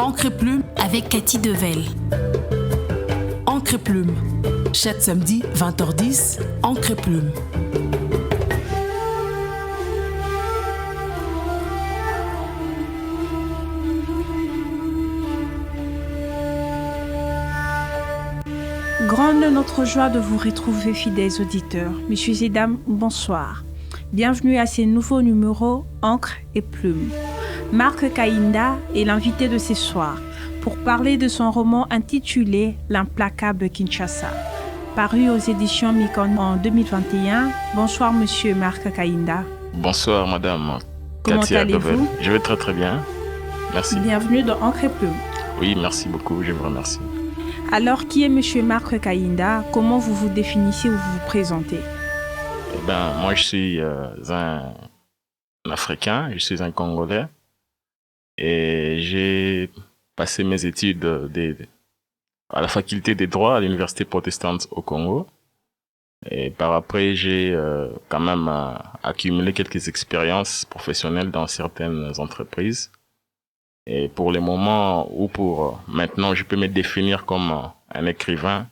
Encre et plume avec Cathy Devel. Encre et plume. Chaque samedi, 20h10, Encre et plume. Grande notre joie de vous retrouver, fidèles auditeurs. Messieurs et dames, bonsoir. Bienvenue à ce nouveau numéro Encre et plume. Marc Kainda est l'invité de ce soir pour parler de son roman intitulé L'implacable Kinshasa, paru aux éditions Micon en 2021. Bonsoir, monsieur Marc Kainda. Bonsoir, madame. Comment Katia allez-vous? Devel. Je vais très très bien. Merci. Bienvenue dans Encre et plume. Oui, merci beaucoup, je vous remercie. Alors, qui est monsieur Marc Kainda? Comment vous vous définissez ou vous vous présentez? Moi, je suis un Africain, je suis un Congolais et j'ai passé mes études à la faculté des droits à l'université protestante au Congo. Et par après, j'ai quand même accumulé quelques expériences professionnelles dans certaines entreprises. Et pour le moment, ou pour maintenant, je peux me définir comme un écrivain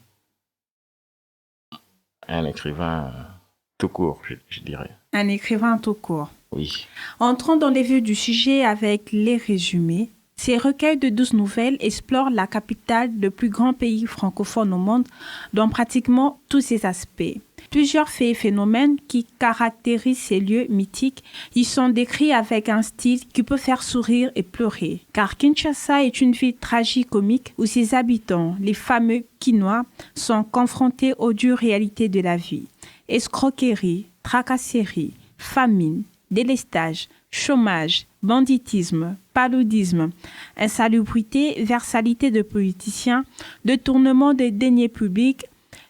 tout court, je dirais. Un écrivain tout court. Oui. Entrons dans les vifs du sujet avec les résumés. Ces recueils de 12 nouvelles explorent la capitale, le plus grand pays francophone au monde, dans pratiquement tous ses aspects. Plusieurs faits et phénomènes qui caractérisent ces lieux mythiques y sont décrits avec un style qui peut faire sourire et pleurer. Car Kinshasa est une ville tragicomique où ses habitants, les fameux Kinois, sont confrontés aux dures réalités de la vie. Escroquerie, tracasserie, famine, délestage, chômage, banditisme, paludisme, insalubrité, versalité de politiciens, détournement des deniers publics.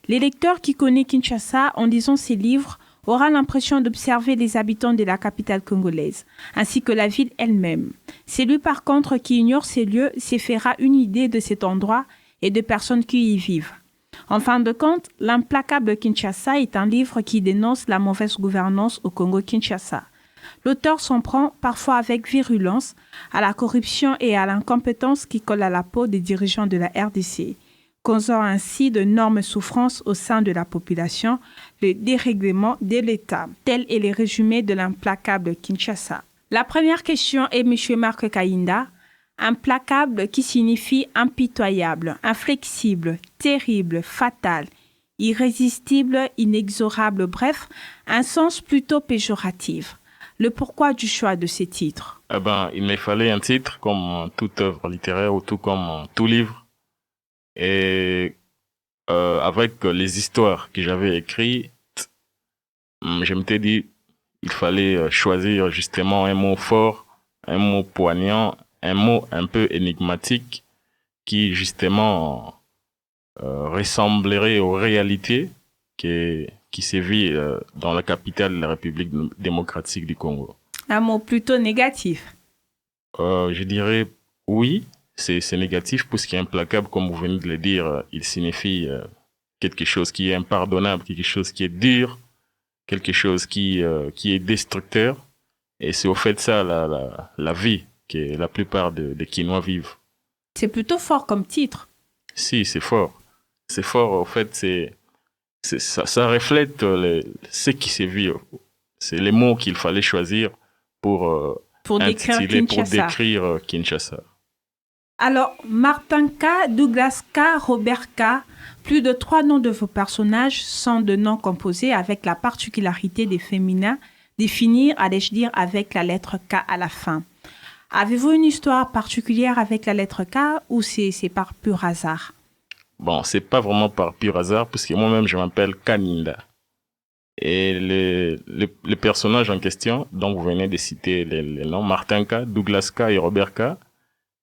Le lecteur qui connaît Kinshasa en lisant ses livres aura l'impression d'observer les habitants de la capitale congolaise, ainsi que la ville elle-même. Celui par contre qui ignore ces lieux se fera une idée de cet endroit et des personnes qui y vivent. En fin de compte, L'implacable Kinshasa est un livre qui dénonce la mauvaise gouvernance au Congo-Kinshasa. L'auteur s'en prend parfois avec virulence à la corruption et à l'incompétence qui colle à la peau des dirigeants de la RDC, causant ainsi d'énormes souffrances au sein de la population, le dérèglement de l'État. Tel est le résumé de L'implacable Kinshasa. La première question est M. Marc Kainda. Implacable qui signifie impitoyable, inflexible, terrible, fatal, irrésistible, inexorable, bref, un sens plutôt péjoratif. Le pourquoi du choix de ces titres? Il me fallait un titre comme toute œuvre littéraire ou tout comme tout livre. Et avec les histoires que j'avais écrites, je m'étais dit il fallait choisir justement un mot fort, un mot poignant, un mot un peu énigmatique qui justement ressemblerait aux réalités qui sévit dans la capitale de la République démocratique du Congo. Un mot plutôt négatif. Je dirais oui, c'est négatif puisqu'il est implacable, comme vous venez de le dire, il signifie quelque chose qui est impardonnable, quelque chose qui est dur, quelque chose qui est destructeur. Et c'est au fait ça la vie que la plupart des Kinois vivent. C'est plutôt fort comme titre. Si, c'est fort. C'est fort, au fait, ça reflète ce qui s'est vu. C'est les mots qu'il fallait choisir pour décrire Kinshasa. Alors, Martin K, Douglas K, Robert K, plus de 3 noms de vos personnages sont de noms composés avec la particularité des féminins définir, allais-je dire, avec la lettre K à la fin. Avez-vous une histoire particulière avec la lettre K ou c'est par pur hasard? Bon, c'est pas vraiment par pur hasard, puisque moi-même, je m'appelle Kaninda. Et les personnages en question, dont vous venez de citer les noms, Martin K, Douglas K et Robert K,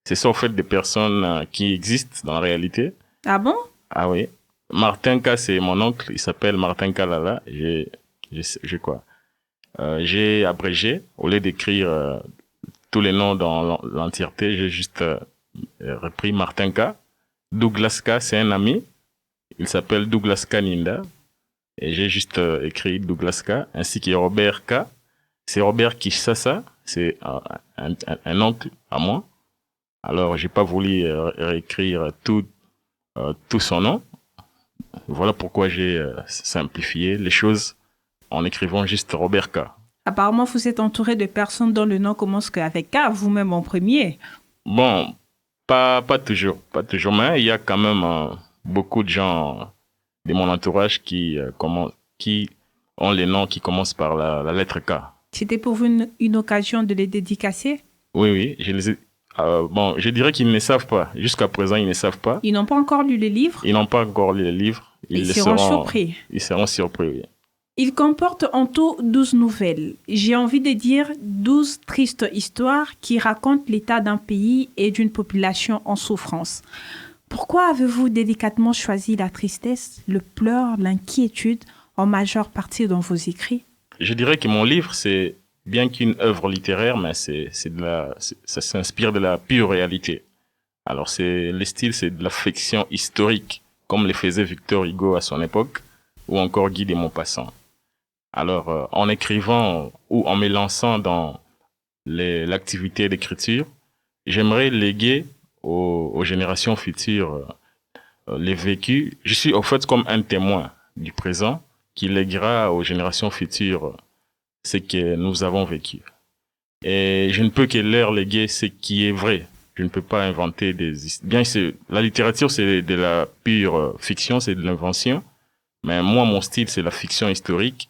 ce sont en fait des personnes qui existent dans la réalité. Ah bon? Ah oui. Martin K, c'est mon oncle, il s'appelle Martin Kalala. J'ai abrégé, au lieu d'écrire tous les noms dans l'entièreté, j'ai juste repris Martin K. Douglas K, c'est un ami. Il s'appelle Douglas Kaninda. Et j'ai juste écrit Douglas K, ainsi que Robert K. C'est Robert Kishasa, c'est un oncle à moi. Alors, j'ai pas voulu réécrire tout son nom. Voilà pourquoi j'ai simplifié les choses en écrivant juste Robert K. Apparemment, vous êtes entouré de personnes dont le nom commence avec K, vous-même en premier. Bon, pas toujours, mais il y a quand même beaucoup de gens de mon entourage qui ont les noms qui commencent par la lettre K. C'était pour vous une occasion de les dédicacer? Oui, je les ai. Bon, je dirais qu'ils ne savent pas. Jusqu'à présent, ils ne savent pas. Ils n'ont pas encore lu les livres? Ils n'ont pas encore lu les livres. Ils seront surpris. Ils seront surpris, oui. Il comporte en tout 12 nouvelles. J'ai envie de dire 12 tristes histoires qui racontent l'état d'un pays et d'une population en souffrance. Pourquoi avez-vous délicatement choisi la tristesse, le pleur, l'inquiétude en majeure partie dans vos écrits? Je dirais que mon livre, c'est bien qu'une œuvre littéraire, mais ça s'inspire de la pure réalité. Alors le style, c'est de la fiction historique, comme le faisait Victor Hugo à son époque, ou encore Guy de Maupassant. Alors, en écrivant ou en me lançant dans l'activité d'écriture, j'aimerais léguer aux générations futures les vécus. Je suis au fait comme un témoin du présent qui léguera aux générations futures ce que nous avons vécu. Et je ne peux que leur léguer ce qui est vrai. Je ne peux pas inventer la littérature, c'est de la pure fiction, c'est de l'invention. Mais moi, mon style, c'est la fiction historique.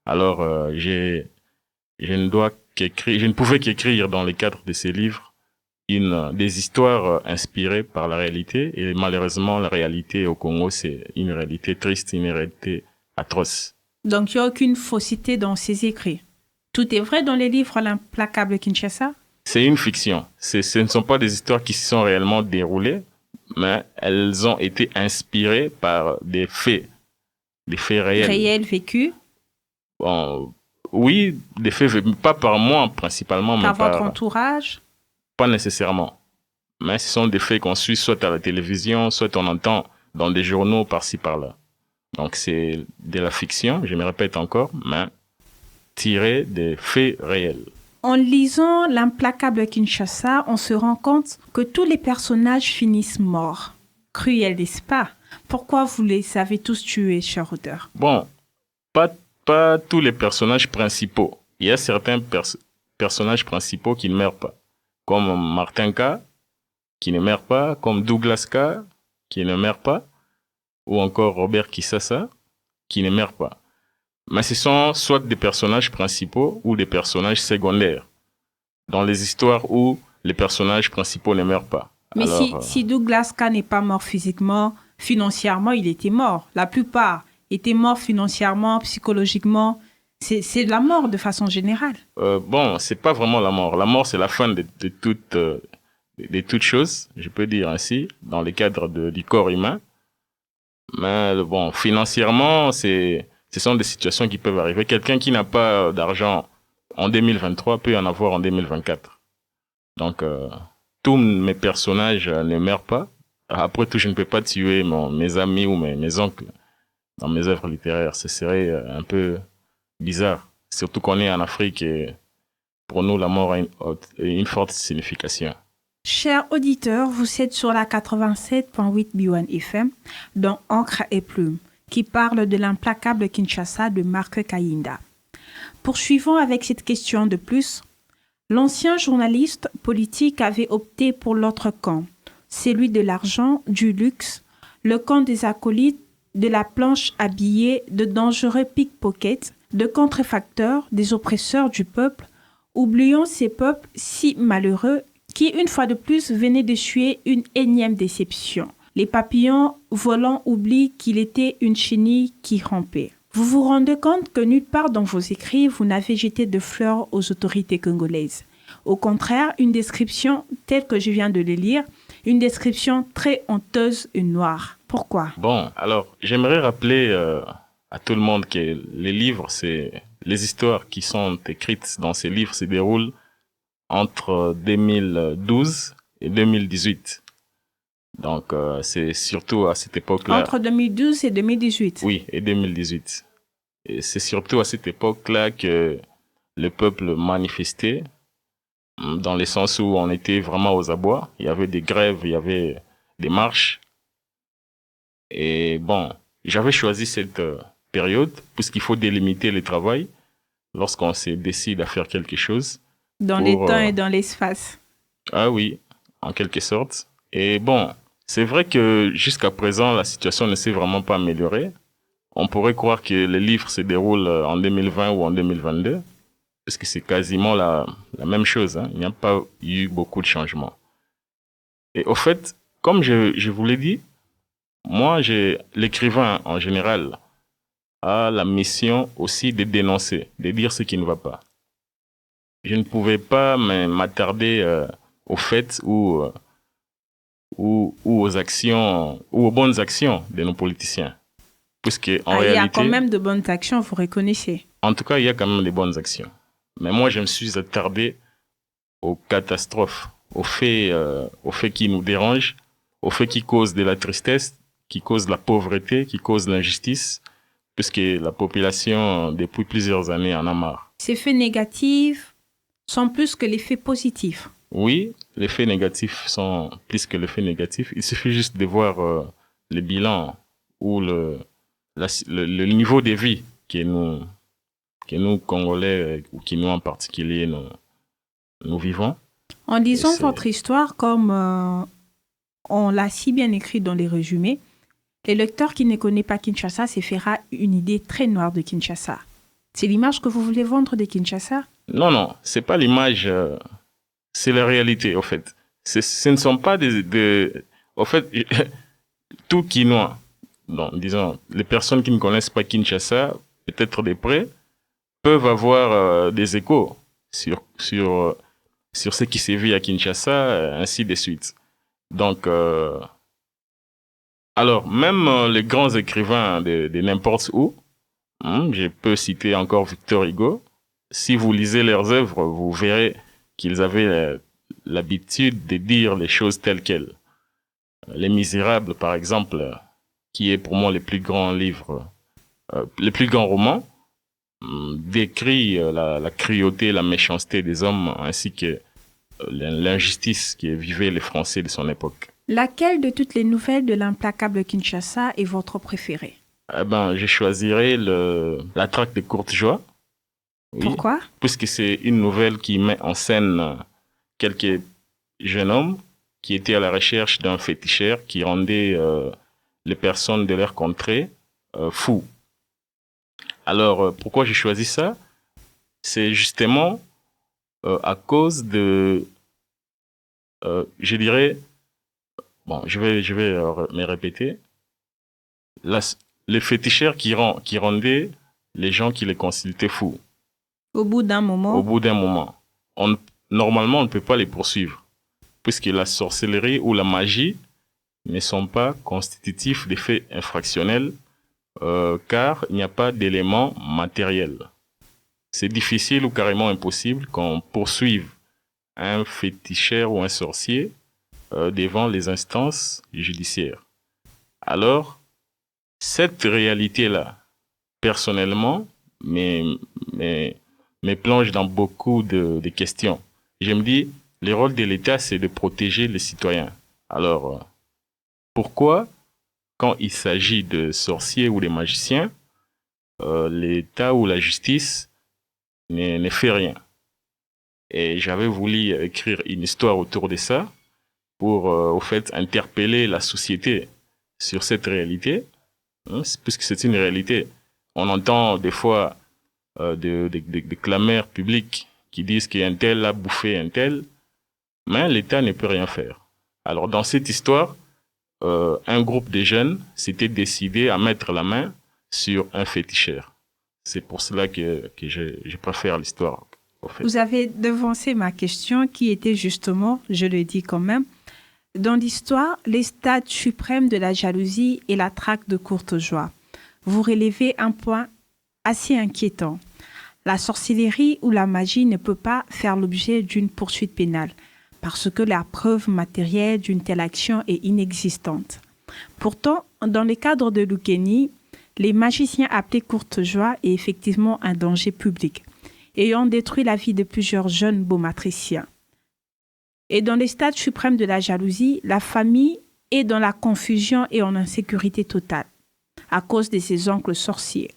Alors, je ne pouvais qu'écrire dans le cadre de ces livres des histoires inspirées par la réalité. Et malheureusement, la réalité au Congo, c'est une réalité triste, une réalité atroce. Donc, il n'y a aucune fausseté dans ces écrits. Tout est vrai dans les livres L'implacable Kinshasa? C'est une fiction. Ce ne sont pas des histoires qui se sont réellement déroulées, mais elles ont été inspirées par des faits réels. Réels vécus? Bon, oui, des faits, pas par moi principalement, mais par votre entourage? Pas nécessairement. Mais ce sont des faits qu'on suit soit à la télévision, soit on entend dans des journaux par-ci par-là. Donc c'est de la fiction, je me répète encore, mais tiré des faits réels. En lisant L'implacable Kinshasa, on se rend compte que tous les personnages finissent morts. Cruel, n'est-ce pas? Pourquoi vous les avez tous tués, cher auteur? Bon, pas tous les personnages principaux. Il y a certains personnages principaux qui ne meurent pas. Comme Martin K, qui ne meurt pas, comme Douglas K, qui ne meurt pas, ou encore Robert Kisasa, qui ne meurt pas. Mais ce sont soit des personnages principaux ou des personnages secondaires, dans les histoires où les personnages principaux ne meurent pas. Mais alors, si Douglas K n'est pas mort physiquement, financièrement, il était mort. La plupart étaient morts financièrement, psychologiquement. C'est de la mort de façon générale. Bon, c'est pas vraiment la mort. La mort, c'est la fin de toute chose, je peux dire ainsi, dans le cadre du corps humain. Mais bon, financièrement, ce sont des situations qui peuvent arriver. Quelqu'un qui n'a pas d'argent en 2023 peut en avoir en 2024. Donc, tous mes personnages ne meurent pas. Après tout, je ne peux pas tuer mes amis ou mes oncles dans mes œuvres littéraires. Ce serait un peu bizarre. Surtout qu'on est en Afrique et pour nous, la mort a une forte signification. Chers auditeurs, vous êtes sur la 87.8 B1 FM dans Encre et Plume, qui parle de l'implacable Kinshasa de Marc Kayinda. Poursuivons avec cette question de plus. L'ancien journaliste politique avait opté pour l'autre camp, celui de l'argent, du luxe, le camp des acolytes, de la planche à billets, de dangereux pickpockets, de contrefacteurs, des oppresseurs du peuple. Oublions ces peuples si malheureux qui, une fois de plus, venaient d'essuyer une énième déception. Les papillons volants oublient qu'il était une chenille qui rampait. Vous vous rendez compte que nulle part dans vos écrits, vous n'avez jeté de fleurs aux autorités congolaises. Au contraire, une description telle que je viens de le lire, une description très honteuse et noire. Pourquoi? Bon, alors, j'aimerais rappeler à tout le monde que les livres, les histoires qui sont écrites dans ces livres se déroulent entre 2012 et 2018. Donc, c'est surtout à cette époque-là. Entre 2012 et 2018? Oui, et 2018. Et c'est surtout à cette époque-là que le peuple manifestait. dans le sens où on était vraiment aux abois. Il y avait des grèves, il y avait des marches. Et bon, j'avais choisi cette période puisqu'il faut délimiter le travail lorsqu'on se décide à faire quelque chose. Dans les temps et dans l'espace. Ah oui, en quelque sorte. Et bon, c'est vrai que jusqu'à présent, la situation ne s'est vraiment pas améliorée. On pourrait croire que les livres se déroulent en 2020 ou en 2022, parce que c'est quasiment la même chose. Hein. Il n'y a pas eu beaucoup de changements. Et au fait, comme je vous l'ai dit, moi, l'écrivain en général a la mission aussi de dénoncer, de dire ce qui ne va pas. Je ne pouvais pas m'attarder aux faits ou aux actions, ou aux bonnes actions de nos politiciens. Puisque, en réalité, il y a quand même de bonnes actions, vous reconnaissez. En tout cas, il y a quand même des bonnes actions. Mais moi, je me suis attardé aux catastrophes, aux faits qui nous dérangent, aux faits qui causent de la tristesse, qui causent la pauvreté, qui causent l'injustice, puisque la population, depuis plusieurs années, en a marre. Ces faits négatifs sont plus que les faits positifs. Oui, les faits négatifs sont plus que les faits négatifs. Il suffit juste de voir le bilan ou le niveau de vie que nous Congolais, ou que nous en particulier, nous vivons. En lisant votre histoire, comme on l'a si bien écrit dans les résumés, le lecteur qui ne connaît pas Kinshasa se fera une idée très noire de Kinshasa. C'est l'image que vous voulez vendre de Kinshasa? Non, c'est pas l'image, c'est la réalité, au fait. Ce ne sont pas au fait, tout Kinois, disons, les personnes qui ne connaissent pas Kinshasa, peut-être de près, peuvent avoir des échos sur ce qui s'est vu à Kinshasa, ainsi de suite. Donc, alors, même les grands écrivains de n'importe où, je peux citer encore Victor Hugo, si vous lisez leurs œuvres, vous verrez qu'ils avaient l'habitude de dire les choses telles quelles. Les Misérables, par exemple, qui est pour moi le plus grand livre, le plus grand roman, décrit la cruauté, la méchanceté des hommes, ainsi que l'injustice que vivaient les Français de son époque. Laquelle de toutes les nouvelles de l'implacable Kinshasa est votre préférée? Je choisirais La traque de Courtejoie. Oui, pourquoi? Puisque c'est une nouvelle qui met en scène quelques jeunes hommes qui étaient à la recherche d'un féticheur qui rendait les personnes de leur contrée fous. Alors, pourquoi j'ai choisi ça? C'est justement à cause de, je dirais, bon, je vais me répéter, les féticheurs qui rendaient les gens qui les consultaient fous. Au bout d'un moment. Normalement, on ne peut pas les poursuivre, puisque la sorcellerie ou la magie ne sont pas constitutifs des faits infractionnels, car il n'y a pas d'éléments matériels. C'est difficile ou carrément impossible qu'on poursuive un féticheur ou un sorcier devant les instances judiciaires. Alors, cette réalité-là, personnellement, me plonge dans beaucoup de questions. Je me dis, le rôle de l'État, c'est de protéger les citoyens. Alors, pourquoi, quand il s'agit de sorciers ou de magiciens, l'État ou la justice ne fait rien? Et j'avais voulu écrire une histoire autour de ça pour, au fait, interpeller la société sur cette réalité, puisque c'est une réalité. On entend des fois des clameurs publiques qui disent qu'un tel a bouffé un tel, mais l'État ne peut rien faire. Alors, dans cette histoire, un groupe de jeunes s'était décidé à mettre la main sur un féticheur. C'est pour cela que je préfère l'histoire. Vous avez devancé ma question qui était justement, je le dis quand même, dans l'histoire, les stades suprêmes de la jalousie et la traque de Courtejoie. Vous relevez un point assez inquiétant. La sorcellerie ou la magie ne peut pas faire l'objet d'une poursuite pénale parce que la preuve matérielle d'une telle action est inexistante. Pourtant, dans le cadre de Lukeni, les magiciens appelés Courtejoie est effectivement un danger public, ayant détruit la vie de plusieurs jeunes baumatriciens. Et dans les stades suprêmes de la jalousie, la famille est dans la confusion et en insécurité totale à cause de ses oncles sorciers.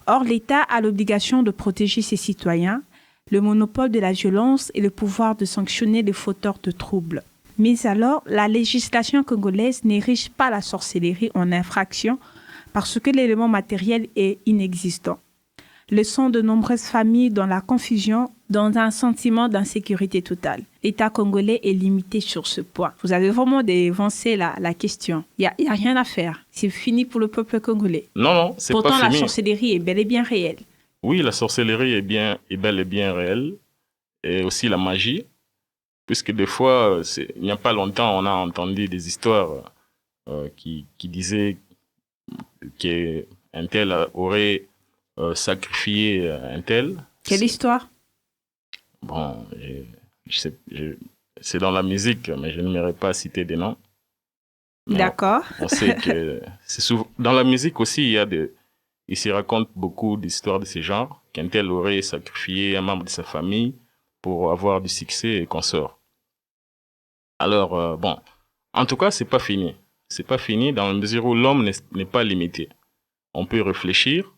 Or, l'État a l'obligation de protéger ses citoyens, le monopole de la violence et le pouvoir de sanctionner les fauteurs de troubles. Mais alors, la législation congolaise n'érige pas la sorcellerie en infraction parce que l'élément matériel est inexistant, laissant de nombreuses familles dans la confusion, dans un sentiment d'insécurité totale. L'État congolais est limité sur ce point. Vous avez vraiment dévancé la question. Il y a rien à faire. C'est fini pour le peuple congolais. Non, c'est pas fini. Pourtant, la sorcellerie est bel et bien réelle. Oui, la sorcellerie est bel et bien réelle. Et aussi la magie. Puisque des fois, il n'y a pas longtemps, on a entendu des histoires qui disaient qu'un tel aurait sacrifié un tel. Quelle histoire? Bon, c'est dans la musique, mais je n'aimerais pas citer des noms. Mais d'accord. On sait que c'est souvent dans la musique aussi, il se raconte beaucoup d'histoires de ce genre, qu'un tel aurait sacrifié un membre de sa famille pour avoir du succès et consort. Alors, bon, en tout cas, c'est pas fini. C'est pas fini dans la mesure où l'homme n'est pas limité. On peut réfléchir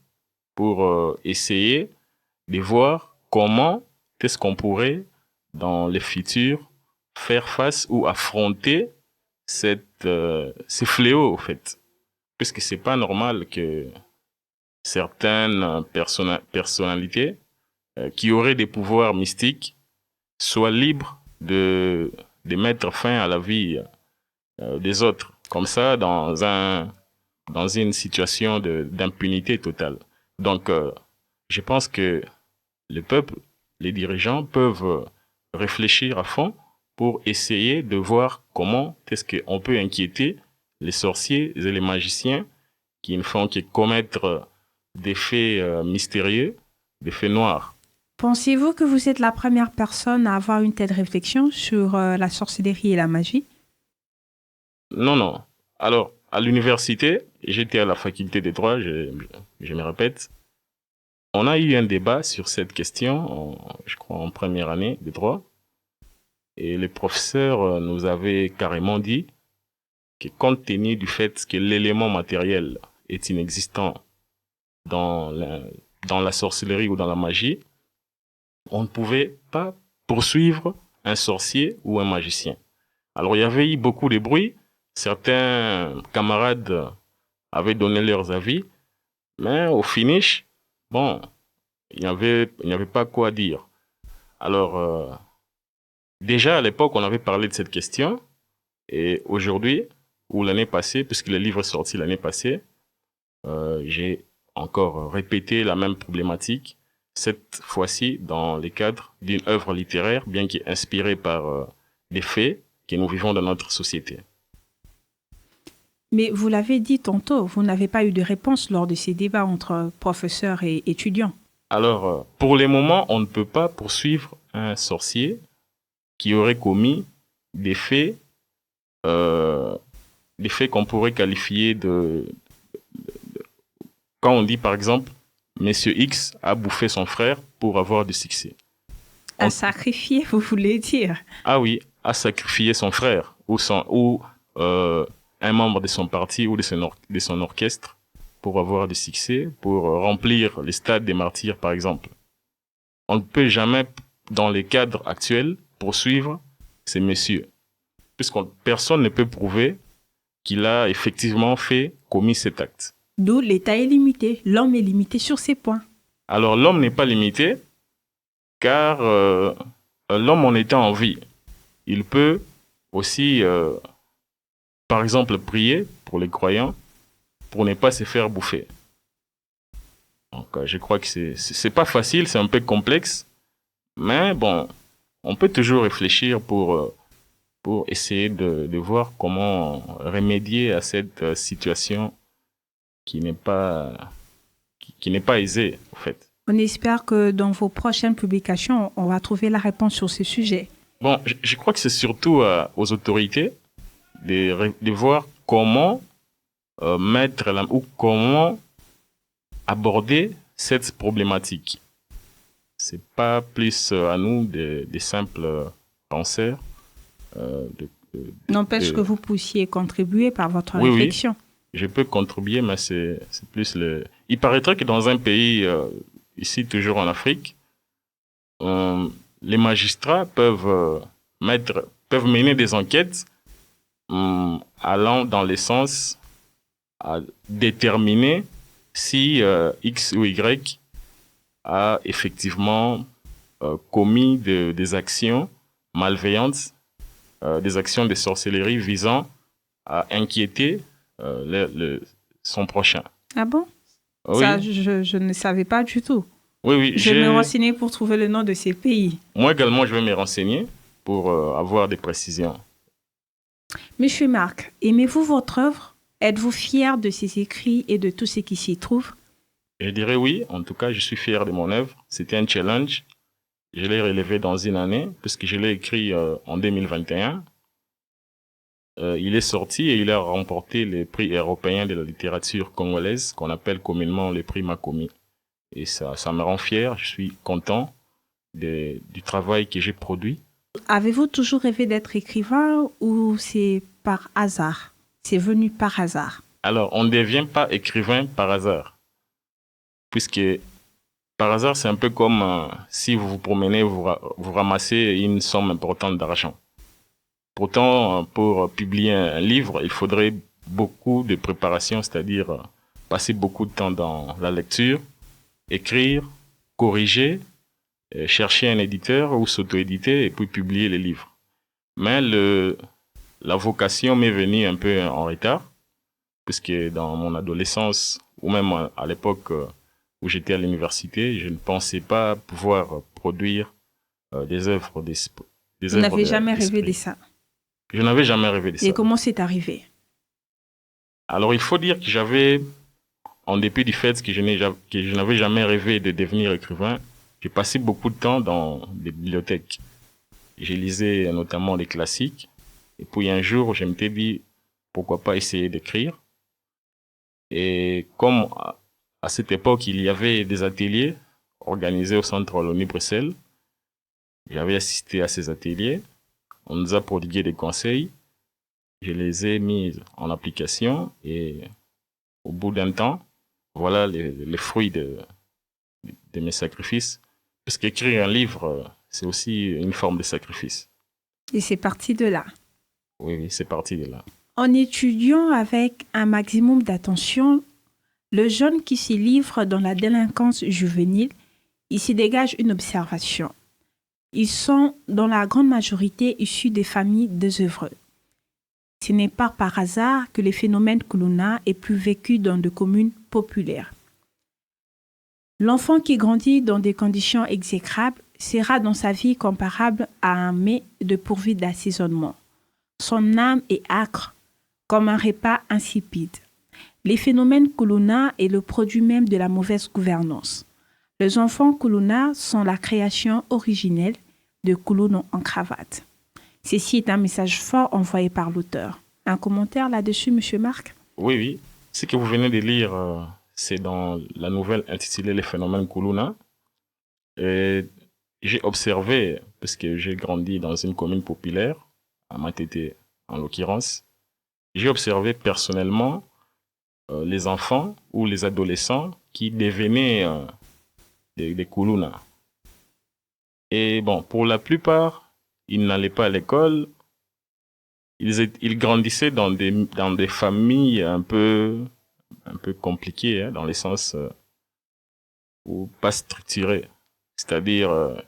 pour essayer de voir comment est-ce qu'on pourrait, dans le futur, faire face ou affronter ces fléaux, en fait. Puisque c'est pas normal que certaines personnalités qui auraient des pouvoirs mystiques soient libres de mettre fin à la vie des autres, comme ça, dans une situation d'impunité totale. Donc, je pense que le peuple, les dirigeants peuvent réfléchir à fond pour essayer de voir comment est-ce qu'on peut inquiéter les sorciers et les magiciens qui ne font que commettre des faits mystérieux, des faits noirs. Pensez-vous que vous êtes la première personne à avoir une telle réflexion sur la sorcellerie et la magie? Non. Alors, à l'université, j'étais à la faculté de droit, je me répète, on a eu un débat sur cette question, je crois en première année de droit, et le professeur nous avait carrément dit que compte tenu du fait que l'élément matériel est inexistant dans la sorcellerie ou dans la magie, on ne pouvait pas poursuivre un sorcier ou un magicien. Alors il y avait eu beaucoup de bruit, certains camarades avaient donné leurs avis, mais au finish, bon, il n'y avait pas quoi dire. Alors, déjà à l'époque, on avait parlé de cette question, et aujourd'hui, ou l'année passée, puisque le livre est sorti l'année passée, j'ai encore répété la même problématique, cette fois-ci dans le cadre d'une œuvre littéraire, bien qu'inspirée par des faits que nous vivons dans notre société. Mais vous l'avez dit tantôt, vous n'avez pas eu de réponse lors de ces débats entre professeurs et étudiants. Alors, pour le moment, on ne peut pas poursuivre un sorcier qui aurait commis des faits qu'on pourrait qualifier quand on dit par exemple, Monsieur X a bouffé son frère pour avoir du succès. À sacrifier, vous voulez dire? Ah oui, a sacrifié son frère ou un membre de son parti ou de son orchestre pour avoir du succès, pour remplir les stades des martyrs, par exemple. On ne peut jamais, dans les cadres actuels, poursuivre ces messieurs, puisque personne ne peut prouver qu'il a effectivement commis cet acte. D'où l'État est limité. L'homme est limité sur ces points. Alors, l'homme n'est pas limité, car l'homme, en étant en vie, il peut aussi, par exemple, prier pour les croyants, pour ne pas se faire bouffer. Donc, je crois que c'est pas facile, c'est un peu complexe, mais bon, on peut toujours réfléchir pour essayer de voir comment remédier à cette situation qui n'est pas aisée, en fait. On espère que dans vos prochaines publications, on va trouver la réponse sur ce sujet. Bon, je crois que c'est surtout aux autorités de voir comment comment aborder cette problématique. C'est pas plus à nous des simples penseurs N'empêche que vous puissiez contribuer par votre Oui, réflexion. Je peux contribuer, mais c'est plus le... Il paraîtrait que dans un pays, ici toujours en Afrique, les magistrats peuvent mener des enquêtes allant dans le sens à déterminer si X ou Y a effectivement commis des actions malveillantes, des actions de sorcellerie visant à inquiéter son prochain. Ah bon? Oui. Ça, je ne savais pas du tout. Oui. Je vais me renseigner pour trouver le nom de ces pays. Moi également, je vais me renseigner pour avoir des précisions. Monsieur Marc, aimez-vous votre œuvre? Êtes-vous fier de ses écrits et de tout ce qui s'y trouve? Je dirais oui. En tout cas, je suis fier de mon œuvre. C'était un challenge. Je l'ai relevé dans une année, puisque je l'ai écrit en 2021. Il est sorti et il a remporté les prix européens de la littérature congolaise, qu'on appelle communément les prix Makomi. Et ça me rend fier. Je suis content du travail que j'ai produit. Avez-vous toujours rêvé d'être écrivain ou c'est par hasard? C'est venu par hasard? Alors, on ne devient pas écrivain par hasard. Puisque par hasard, c'est un peu comme si vous vous promenez, vous ramassez une somme importante d'argent. Pourtant, pour publier un livre, il faudrait beaucoup de préparation, c'est-à-dire passer beaucoup de temps dans la lecture, écrire, corriger, chercher un éditeur ou s'auto-éditer et puis publier les livres. Mais la vocation m'est venue un peu en retard, puisque dans mon adolescence, ou même à l'époque où j'étais à l'université, je ne pensais pas pouvoir produire des œuvres d'esprit. Vous n'avez jamais rêvé de ça? Je n'avais jamais rêvé de ça. Et comment c'est arrivé? Alors, il faut dire que j'avais, en dépit du fait que je n'avais jamais rêvé de devenir écrivain, j'ai passé beaucoup de temps dans des bibliothèques. J'ai lisé notamment des classiques. Et puis un jour, je m'étais dit, pourquoi pas essayer d'écrire. Et comme à cette époque, il y avait des ateliers organisés au centre Wallonie-Bruxelles, j'avais assisté à ces ateliers. On nous a prodigué des conseils. Je les ai mis en application et au bout d'un temps, voilà les fruits de mes sacrifices. Parce qu'écrire un livre, c'est aussi une forme de sacrifice. Et c'est parti de là? Oui, c'est parti de là. En étudiant avec un maximum d'attention, le jeune qui s'y livre dans la délinquance juvénile, il s'y dégage une observation. Ils sont, dans la grande majorité, issus des familles désœuvreuses. Ce n'est pas par hasard que le phénomène Kuluna est plus vécu dans des communes populaires. L'enfant qui grandit dans des conditions exécrables sera dans sa vie comparable à un mets dépourvu d'assaisonnement. Son âme est âcre, comme un repas insipide. Les phénomènes Kuluna est le produit même de la mauvaise gouvernance. Les enfants Kuluna sont la création originelle de Kuluno en cravate. Ceci est un message fort envoyé par l'auteur. Un commentaire là-dessus, Monsieur Marc? Oui. Ce que vous venez de lire, c'est dans la nouvelle intitulée Les phénomènes Kuluna. Et j'ai observé, parce que j'ai grandi dans une commune populaire, à Matete en l'occurrence, j'ai observé personnellement les enfants ou les adolescents qui devenaient des Kuluna. Et bon, pour la plupart, ils n'allaient pas à l'école. Ils grandissaient dans des familles un peu compliquées, hein, dans le sens où pas structurées. C'est-à-dire,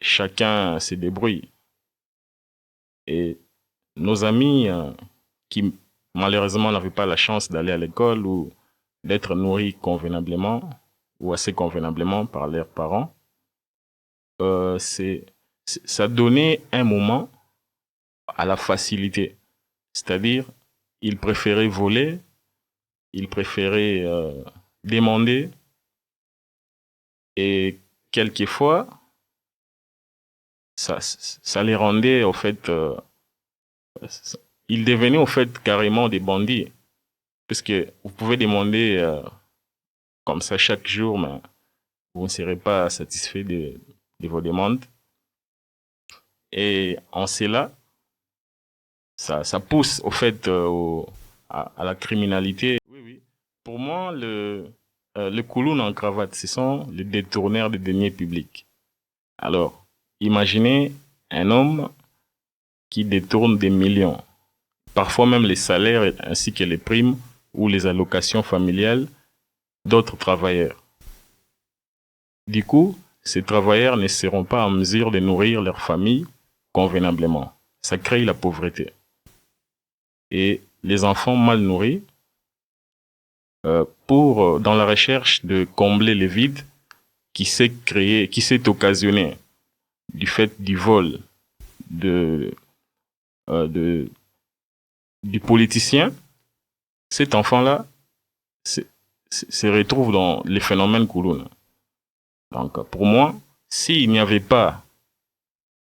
chacun se débrouille. Et nos amis qui malheureusement n'avaient pas la chance d'aller à l'école ou d'être nourris convenablement ou assez convenablement par leurs parents, ça donnait un moment à la facilité. C'est-à-dire, ils préféraient voler, ils préféraient demander, et quelquefois, ça les rendait, au fait, ils devenaient, au fait, carrément des bandits. Parce que vous pouvez demander comme ça chaque jour, mais vous ne serez pas satisfait de vos demandes. Et en cela, ça pousse au fait à la criminalité. Oui, oui. Pour moi, le kouloune en cravate, ce sont les détourneurs de deniers publics. Alors, imaginez un homme qui détourne des millions, parfois même les salaires ainsi que les primes ou les allocations familiales d'autres travailleurs. Du coup, ces travailleurs ne seront pas en mesure de nourrir leur famille convenablement. Ça crée la pauvreté. Et les enfants mal nourris, dans la recherche de combler les vides qui s'est occasionné du fait du vol du politicien, cet enfant-là se retrouve dans les phénomènes kouloune. Donc, pour moi, s'il n'y avait pas,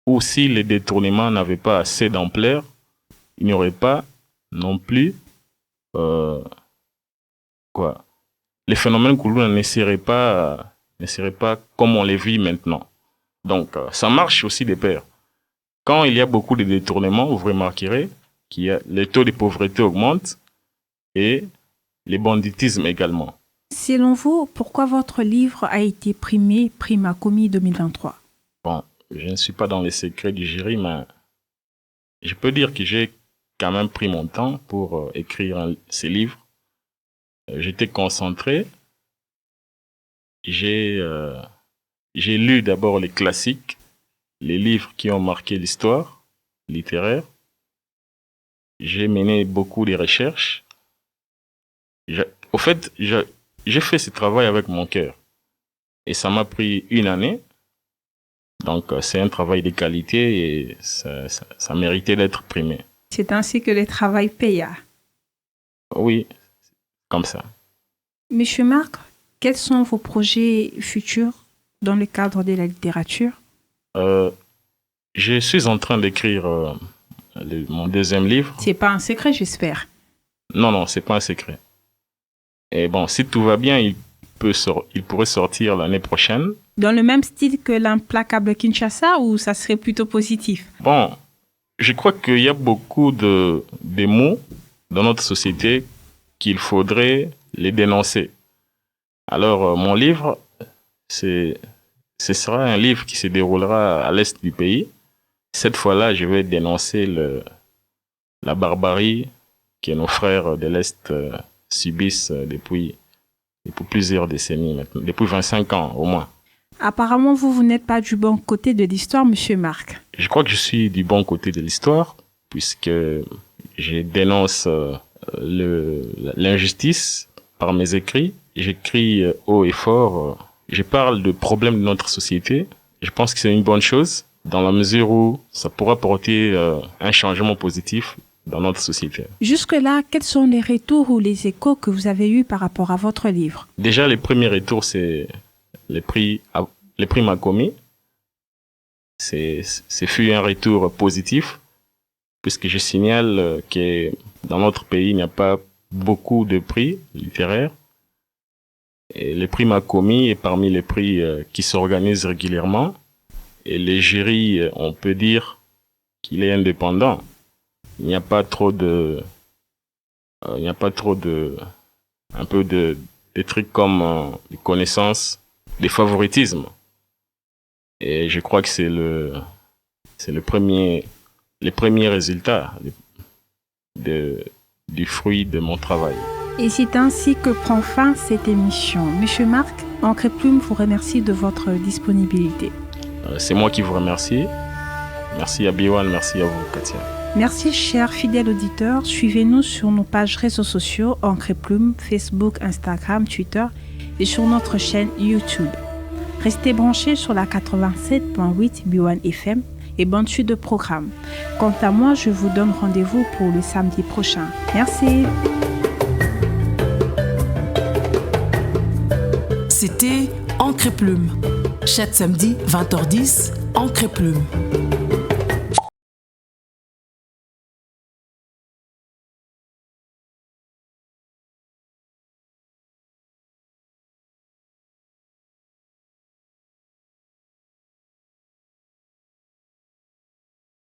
ou si les détournements n'avaient pas assez d'ampleur, il n'y aurait pas non plus, les phénomènes kouloune ne seraient pas comme on les vit maintenant. Donc, ça marche aussi de pair. Quand il y a beaucoup de détournements, vous remarquerez les taux de pauvreté augmentent et les banditismes également. Selon vous, pourquoi votre livre a été primé Prix Makomi 2023? Bon, je ne suis pas dans les secrets du jury, mais je peux dire que j'ai quand même pris mon temps pour écrire ces livres. J'étais concentré. J'ai lu d'abord les classiques, les livres qui ont marqué l'histoire littéraire. J'ai mené beaucoup de recherches. Au fait, j'ai fait ce travail avec mon cœur. Et ça m'a pris 1 année. Donc, c'est un travail de qualité et ça méritait d'être primé. C'est ainsi que le travail paya. Oui, comme ça. Monsieur Marc, quels sont vos projets futurs dans le cadre de la littérature? Je suis en train d'écrire mon 2e livre. C'est pas un secret, j'espère. Non, c'est pas un secret. Et bon, si tout va bien, il pourrait sortir l'année prochaine. Dans le même style que l'implacable Kinshasa, ou ça serait plutôt positif? Bon, je crois qu'il y a beaucoup de mots dans notre société qu'il faudrait les dénoncer. Alors, mon livre, ce sera un livre qui se déroulera à l'est du pays. Cette fois-là, je vais dénoncer la barbarie que nos frères de l'Est subissent depuis plusieurs décennies maintenant, depuis 25 ans au moins. Apparemment, vous n'êtes pas du bon côté de l'histoire, monsieur Marc. Je crois que je suis du bon côté de l'histoire, puisque je dénonce l'injustice par mes écrits. J'écris haut et fort. Je parle de problèmes de notre société. Je pense que c'est une bonne chose, dans la mesure où ça pourra porter un changement positif dans notre société. Jusque-là, quels sont les retours ou les échos que vous avez eus par rapport à votre livre? Déjà, les premiers retours, c'est les prix Makomi. C'est fut un retour positif, puisque je signale que dans notre pays, il n'y a pas beaucoup de prix littéraires. Et le prix Makomi est parmi les prix qui s'organisent régulièrement. Et les jurys, on peut dire qu'il est indépendant. Il n'y a pas trop de trucs comme des connaissances, des favoritismes. Et je crois que c'est les premiers résultats du fruit de mon travail. Et c'est ainsi que prend fin cette émission. Monsieur Marc, Encre et Plume vous remercie de votre disponibilité. C'est moi qui vous remercie. Merci à Biwan, merci à vous, Katia. Merci, chers fidèles auditeurs. Suivez-nous sur nos pages réseaux sociaux, Encre et Plume, Facebook, Instagram, Twitter et sur notre chaîne YouTube. Restez branchés sur la 87.8 Biwan FM et bonne suite de programme. Quant à moi, je vous donne rendez-vous pour le samedi prochain. Merci. C'était Encre et Plume. Chaque samedi, 20h10, Encre et Plume.